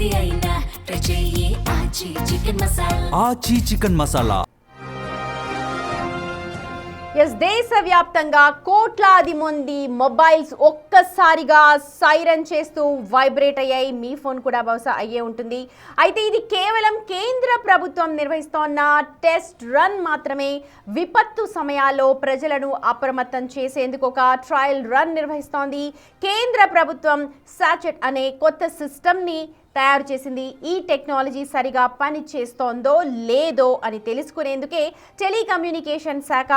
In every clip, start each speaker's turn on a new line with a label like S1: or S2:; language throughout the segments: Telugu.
S1: ఏది అయినా ట్రై చెయ్యి ఆచి చికెన్ మసాలా.
S2: ఆచి చికెన్ మసాలా.
S3: దేశవ్యాప్తంగా కోట్లాది మంది మొబైల్స్ ఒక్కసారిగా సైరన్ చేస్తూ వైబ్రేట్ అయ్యాయి. మీ ఫోన్ కూడా బహుశా అయ్యే ఉంటుంది. అయితే ఇది కేవలం కేంద్ర ప్రభుత్వం నిర్వహిస్తోన్న టెస్ట్ రన్ మాత్రమే. విపత్తు సమయాల్లో ప్రజలను అప్రమత్తం చేసేందుకు ఒక ట్రయల్ రన్ నిర్వహిస్తోంది. కేంద్ర ప్రభుత్వం సాచెట్ అనే కొత్త సిస్టమ్ని తయారు చేసింది. ఈ టెక్నాలజీ సరిగా పని చేస్తోందో లేదో అని తెలుసుకునేందుకే టెలికమ్యూనికేషన్ శాఖ,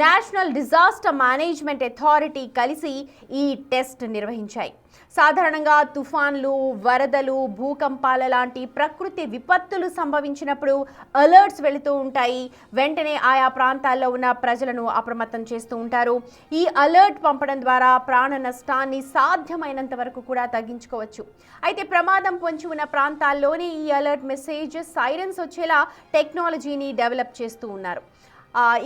S3: నేషనల్ డిజాస్టర్ మేనేజ్మెంట్ అథారిటీ కలిసి ఈ టెస్ట్ నిర్వహించాయి. సాధారణంగా తుఫాన్లు, వరదలు, భూకంపాల లాంటి ప్రకృతి విపత్తులు సంభవించినప్పుడు అలర్ట్స్ వెళుతూ ఉంటాయి. వెంటనే ఆయా ప్రాంతాల్లో ఉన్న ప్రజలను అప్రమత్తం చేస్తూ ఉంటారు. ఈ అలర్ట్ పంపడం ద్వారా ప్రాణ నష్టాన్ని సాధ్యమైనంత వరకు కూడా తగ్గించుకోవచ్చు. అయితే ప్రమాదం పొంచి ఉన్న ప్రాంతాల్లోనే ఈ అలర్ట్ మెసేజ్ సైరన్స్ వచ్చేలా టెక్నాలజీని డెవలప్ చేస్తూ ఉన్నారు.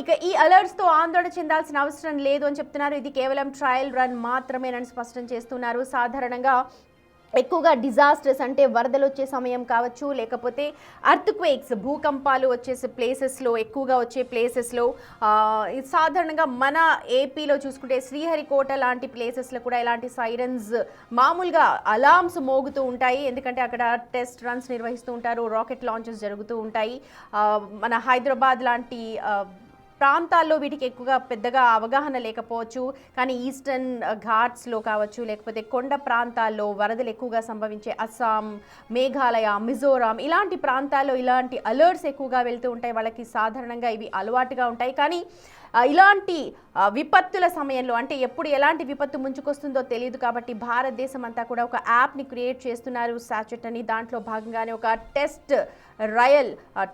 S3: ఇక ఈ అలర్ట్స్తో ఆందోళన చెందాల్సిన అవసరం లేదు అని చెప్తున్నారు. ఇది కేవలం ట్రయల్ రన్ మాత్రమేనని స్పష్టం చేస్తున్నారు. సాధారణంగా ఎక్కువగా డిజాస్టర్స్ అంటే వరదలు వచ్చే సమయం కావచ్చు, లేకపోతే అర్త్క్వేక్స్ భూకంపాలు వచ్చే ప్లేసెస్లో, ఎక్కువగా వచ్చే ప్లేసెస్లో సాధారణంగా మన ఏపీలో చూసుకుంటే శ్రీహరికోట లాంటి ప్లేసెస్లో కూడా ఇలాంటి సైరన్స్ మామూలుగా అలార్మ్స్ మోగుతూ ఉంటాయి. ఎందుకంటే అక్కడ టెస్ట్ రన్స్ నిర్వహిస్తూ ఉంటారు, రాకెట్ లాంచెస్ జరుగుతూ ఉంటాయి. మన హైదరాబాద్ లాంటి ప్రాంతాల్లో వీటికి ఎక్కువగా పెద్దగా అవగాహన లేకపోవచ్చు, కానీ ఈస్టర్న్ ఘాట్స్లో కావచ్చు, లేకపోతే కొండ ప్రాంతాల్లో వరదలు ఎక్కువగా సంభవించే అస్సాం, మేఘాలయ, మిజోరాం ఇలాంటి ప్రాంతాల్లో ఇలాంటి అలర్ట్స్ ఎక్కువగా వెళ్తూ ఉంటాయి. వాళ్ళకి సాధారణంగా ఇవి అలవాటుగా ఉంటాయి. కానీ ఇలాంటి విపత్తుల సమయంలో అంటే ఎప్పుడు ఎలాంటి విపత్తు ముంచుకొస్తుందో తెలియదు కాబట్టి భారతదేశం అంతా కూడా ఒక యాప్ని క్రియేట్ చేస్తున్నారు, సాచెట్ అని. దాంట్లో భాగంగానే ఒక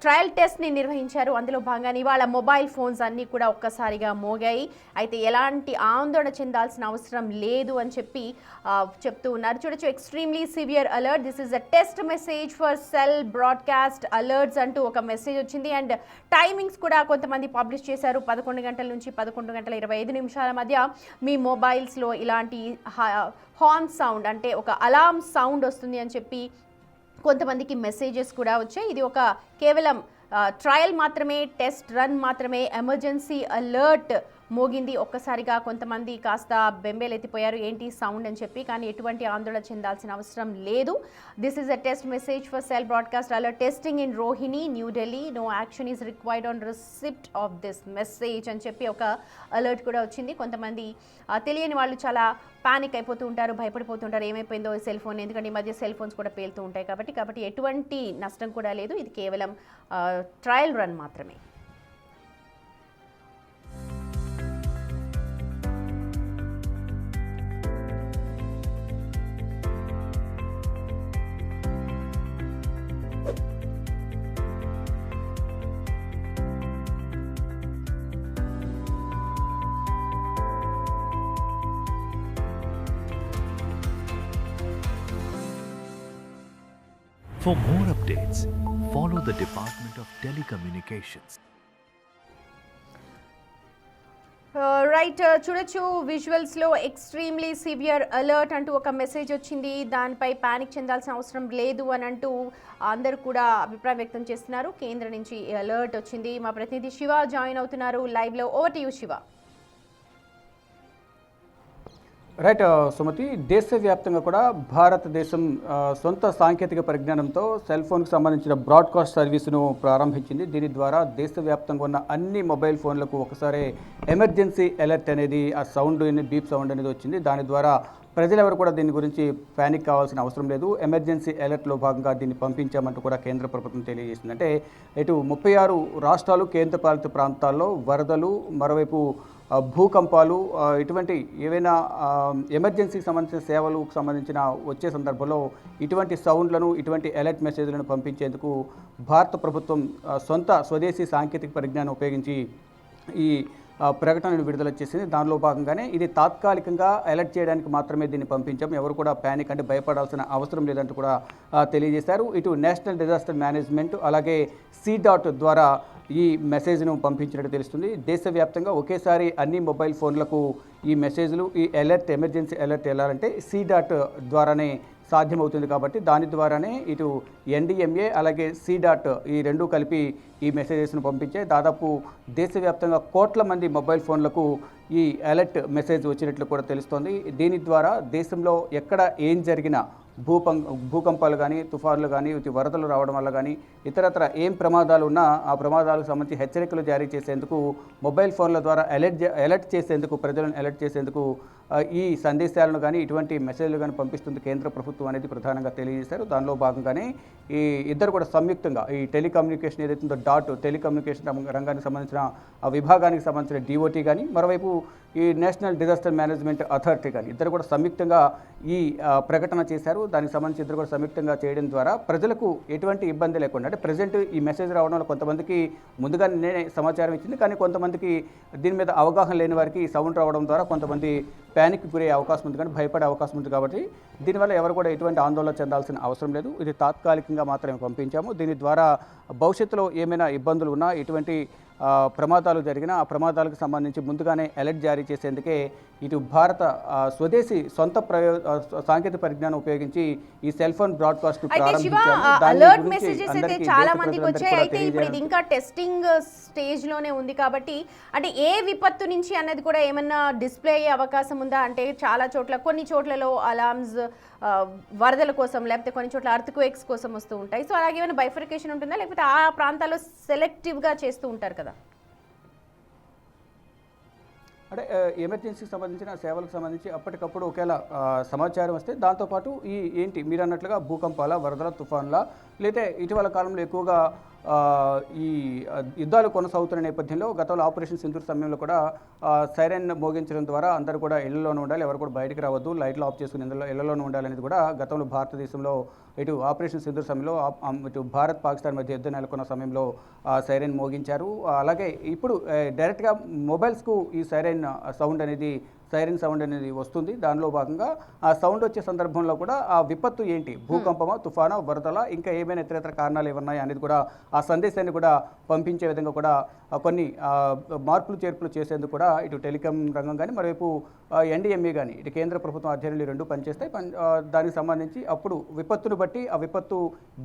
S3: ట్రయల్ టెస్ట్ని నిర్వహించారు. అందులో భాగంగానే ఇవాళ మొబైల్ ఫోన్స్ అన్నీ కూడా ఒక్కసారిగా మోగాయి. అయితే ఎలాంటి ఆందోళన చెందాల్సిన అవసరం లేదు అని చెప్తూ ఉన్నారు. చూడొచ్చు, extremely severe alert, this is a test message for cell broadcast alerts అంటూ ఒక మెసేజ్ వచ్చింది. అండ్ టైమింగ్స్ కూడా కొంతమంది పబ్లిష్ చేశారు. 11 గంటల నుంచి 11:25 మధ్య మీ మొబైల్స్లో ఇలాంటి హార్న్ సౌండ్ అంటే ఒక అలార్మ్ సౌండ్ వస్తుంది అని చెప్పి కొంతమందికి మెసేజెస్ కూడా వచ్చాయి. ఇది ఒక కేవలం ట్రయల్ మాత్రమే, టెస్ట్ రన్ మాత్రమే. ఎమర్జెన్సీ అలర్ట్ మోగింది. ఒక్కసారిగా కొంతమంది కాస్త బెంబేలెత్తిపోయారు, ఏంటి సౌండ్ అని చెప్పి. కానీ ఎటువంటి ఆందోళన చెందాల్సిన అవసరం లేదు. This is a test message for cell broadcast alert testing in Rohini, New Delhi. No action is required on receipt of this message అని చెప్పి ఒక అలర్ట్ కూడా వచ్చింది. కొంతమంది తెలియని వాళ్ళు చాలా పానిక్ అయిపోతూ ఉంటారు, భయపడిపోతుంటారు, ఏమైపోయిందో సెల్ ఫోన్. ఎందుకంటే ఈ మధ్య సెల్ ఫోన్స్ కూడా పేలుతూ ఉంటాయి కాబట్టి ఎటువంటి నష్టం కూడా లేదు. ఇది కేవలం ట్రయల్ రన్ మాత్రమే.
S4: For more updates, follow the Department of Telecommunications.
S3: Right, చూడొచ్చు విజువల్స్లో ఎక్స్ట్రీమ్లీ సివియర్ అలర్ట్ అంటూ ఒక మెసేజ్ వచ్చింది. దానిపై పానిక్ చెందాల్సిన అవసరం లేదు అని అంటూ అందరూ కూడా అభిప్రాయం వ్యక్తం చేస్తున్నారు. కేంద్రం నుంచి అలర్ట్ వచ్చింది. మా ప్రతినిధి శివ జాయిన్ అవుతున్నారు లైవ్లో. Over to you Shiva.
S5: Right Sumathi, దేశవ్యాప్తంగా కూడా భారతదేశం సొంత సాంకేతిక పరిజ్ఞానంతో సెల్ ఫోన్కి సంబంధించిన బ్రాడ్కాస్ట్ సర్వీసును ప్రారంభించింది. దీని ద్వారా దేశవ్యాప్తంగా ఉన్న అన్ని మొబైల్ ఫోన్లకు ఒకసారి ఎమర్జెన్సీ అలర్ట్ అనేది, ఆ సౌండ్ బీప్ సౌండ్ అనేది వచ్చింది. దాని ద్వారా ప్రజలెవరు కూడా దీని గురించి ప్యానిక్ కావాల్సిన అవసరం లేదు. ఎమర్జెన్సీ అలర్ట్లో భాగంగా దీన్ని పంపించామంటూ కూడా కేంద్ర ప్రభుత్వం తెలియజేసింది. అంటే ఇటు 36 రాష్ట్రాలు, కేంద్రపాలిత ప్రాంతాల్లో వరదలు, మరోవైపు భూకంపాలు, ఇటువంటి ఏవైనా ఎమర్జెన్సీకి సంబంధించిన సేవలకు సంబంధించిన వచ్చే సందర్భంలో ఇటువంటి సౌండ్లను, ఇటువంటి అలర్ట్ మెసేజ్లను పంపించేందుకు భారత ప్రభుత్వం సొంత స్వదేశీ సాంకేతిక పరిజ్ఞానం ఉపయోగించి ఈ ప్రకటనను విడుదల చేసింది. దానిలో భాగంగానే ఇది తాత్కాలికంగా అలర్ట్ చేయడానికి మాత్రమే దీన్ని పంపించాం, ఎవరు కూడా ప్యానిక్ అంటే భయపడాల్సిన అవసరం లేదంటూ కూడా తెలియజేశారు. ఇటు నేషనల్ డిజాస్టర్ మేనేజ్మెంట్ అలాగే C.dot ద్వారా ఈ మెసేజ్ను పంపించినట్టు తెలుస్తుంది. దేశవ్యాప్తంగా ఒకేసారి అన్ని మొబైల్ ఫోన్లకు ఈ మెసేజ్లు, ఈ అలర్ట్, ఎమర్జెన్సీ అలర్ట్ వెళ్ళాలంటే C.dot ద్వారానే సాధ్యమవుతుంది కాబట్టి దాని ద్వారానే ఇటు ఎన్డీఎంఏ అలాగే సిడాట్ ఈ రెండు కలిపి ఈ మెసేజెస్ను పంపించే దాదాపు దేశవ్యాప్తంగా కోట్ల మంది మొబైల్ ఫోన్లకు ఈ అలర్ట్ మెసేజ్ వచ్చినట్లు కూడా తెలుస్తోంది. దీని ద్వారా దేశంలో ఎక్కడ ఏం జరిగినా భూకంపాలు కానీ తుఫాన్లు కానీ వరదలు రావడం వల్ల కానీ ఇతరత్ర ఏం ప్రమాదాలు ఉన్నా ఆ ప్రమాదాలకు సంబంధించి హెచ్చరికలు జారీ చేసేందుకు మొబైల్ ఫోన్ల ద్వారా అలర్ట్ చేసేందుకు ప్రజలను అలర్ట్ చేసేందుకు ఈ సందేశాలను కానీ ఇటువంటి మెసేజ్లు కానీ పంపిస్తుంది కేంద్ర ప్రభుత్వం అనేది ప్రధానంగా తెలియజేశారు. దానిలో భాగంగానే ఈ ఇద్దరు కూడా సంయుక్తంగా ఈ టెలికమ్యూనికేషన్ ఏదైతుందో టెలికమ్యూనికేషన్ రంగానికి సంబంధించిన ఆ విభాగానికి సంబంధించిన డిఓటీ కానీ మరోవైపు ఈ నేషనల్ డిజాస్టర్ మేనేజ్మెంట్ అథారిటీ కానీ ఇద్దరు కూడా సంయుక్తంగా ఈ ప్రకటన చేశారు. దానికి సంబంధించి ఇద్దరు కూడా సంయుక్తంగా చేయడం ద్వారా ప్రజలకు ఎటువంటి ఇబ్బంది లేకుండా అంటే ప్రజెంట్ ఈ మెసేజ్ రావడం వల్ల కొంతమందికి ముందుగా నేనే సమాచారం ఇచ్చింది, కానీ కొంతమందికి దీని మీద అవగాహన లేని వారికి ఈ సౌండ్ రావడం ద్వారా కొంతమంది ప్యానిక్ గురయ్యే అవకాశం ఉంది, కానీ భయపడే అవకాశం ఉంది. కాబట్టి దీనివల్ల ఎవరు కూడా ఎటువంటి ఆందోళన చెందాల్సిన అవసరం లేదు. ఇది తాత్కాలికంగా మాత్రమే పంపించాము. దీని ద్వారా భవిష్యత్తులో ఏమైనా ఇబ్బందులు ఉన్నా ఎటువంటి ప్రమాదాలు జరిగినా ఆ ప్రమాదాలకు సంబంధించి ముందుగానే అలర్ట్ జారీ చేసేందుకే ఇటు భారత స్వదేశీ సొంత సాంకేతిక పరిజ్ఞానం ఉపయోగించి ఈ cell phone broadcast
S3: alert messages అయితే చాలా మందికి వచ్చాయి. అయితే ఇప్పుడు ఇది ఇంకా టెస్టింగ్ స్టేజ్ లోనే ఉంది కాబట్టి అంటే ఏ విపత్తు నుంచి అన్నది కూడా ఏమన్నా డిస్ప్లే అయ్యే అవకాశం ఉందా? అంటే చాలా చోట్ల కొన్ని చోట్లలో అలార్మ్స్ వరదల కోసం లేకపోతే కొన్ని చోట్ల అర్త్క్వేక్స్ కోసం వస్తూ ఉంటాయి. సో అలాగే ఏమైనా బైఫర్కేషన్ ఉంటుందా లేకపోతే ఆ ప్రాంతాల్లో సెలెక్టివ్గా చేస్తూ ఉంటారు కదా?
S5: అంటే ఎమర్జెన్సీకి సంబంధించిన సేవలకు సంబంధించి అప్పటికప్పుడు ఒకేలా సమాచారం వస్తే దాంతోపాటు ఈ ఏంటి మీరు అన్నట్లుగా భూకంపాల వరదల తుఫాన్ల లేదా ఇటీవల కాలంలో ఎక్కువగా ఈ యుద్ధాలు కొనసాగుతున్న నేపథ్యంలో గతంలో ఆపరేషన్ సింధూర్ సమయంలో కూడా సైరన్ మోగించడం ద్వారా అందరూ కూడా ఇళ్లలోనే ఉండాలి, ఎవరు కూడా బయటికి రావద్దు, లైట్లు ఆఫ్ చేసుకుని ఇళ్లలోనే ఉండాలనేది కూడా గతంలో భారతదేశంలో ఇటు ఆపరేషన్ సింధూర్ సమయంలో ఇటు భారత్ పాకిస్తాన్ మధ్య యుద్ధం నెలకొన్న సమయంలో సైరన్ మోగించారు. అలాగే ఇప్పుడు డైరెక్ట్గా మొబైల్స్కు ఈ సైరన్ సౌండ్ అనేది వస్తుంది. దానిలో భాగంగా ఆ సౌండ్ వచ్చే సందర్భంలో కూడా ఆ విపత్తు ఏంటి, భూకంపమా, తుఫానా, వరదల, ఇంకా ఏమైనా ఇతర కారణాలు ఏమన్నాయి అనేది కూడా ఆ సందేశాన్ని కూడా పంపించే విధంగా కూడా కొన్ని మార్పులు చేర్పులు చేసేందుకు కూడా ఇటు టెలికాం రంగం కానీ మరోవైపు ఎన్డీఎంఏ కానీ ఇటు కేంద్ర ప్రభుత్వం అధ్యయనాలు రెండు పనిచేస్తాయి. దానికి సంబంధించి అప్పుడు విపత్తును బట్టి ఆ విపత్తు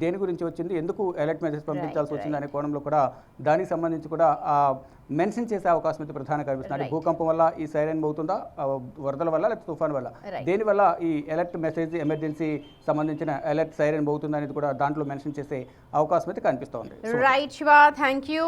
S5: దేని గురించి వచ్చింది, ఎందుకు అలర్ట్ మెసేజ్ పంపించాల్సి వచ్చింది అనే కోణంలో కూడా దానికి సంబంధించి కూడా మెన్షన్ చేసే అవకాశం అయితే ప్రధానంగా కనిపిస్తుంది. భూకంపం వల్ల ఈ సైరన్ అవుతుందా, వరదల వల్ల లేకపోతే తుఫాన్ వల్ల, దేనివల్ల ఈ అలర్ట్ మెసేజ్ ఎమర్జెన్సీ సంబంధించిన అలర్ట్ సైరన్ అవుతుందా అనేది కూడా దాంట్లో మెన్షన్ చేసే అవకాశం అయితే కనిపిస్తోంది.
S3: Right Shiva, thank you.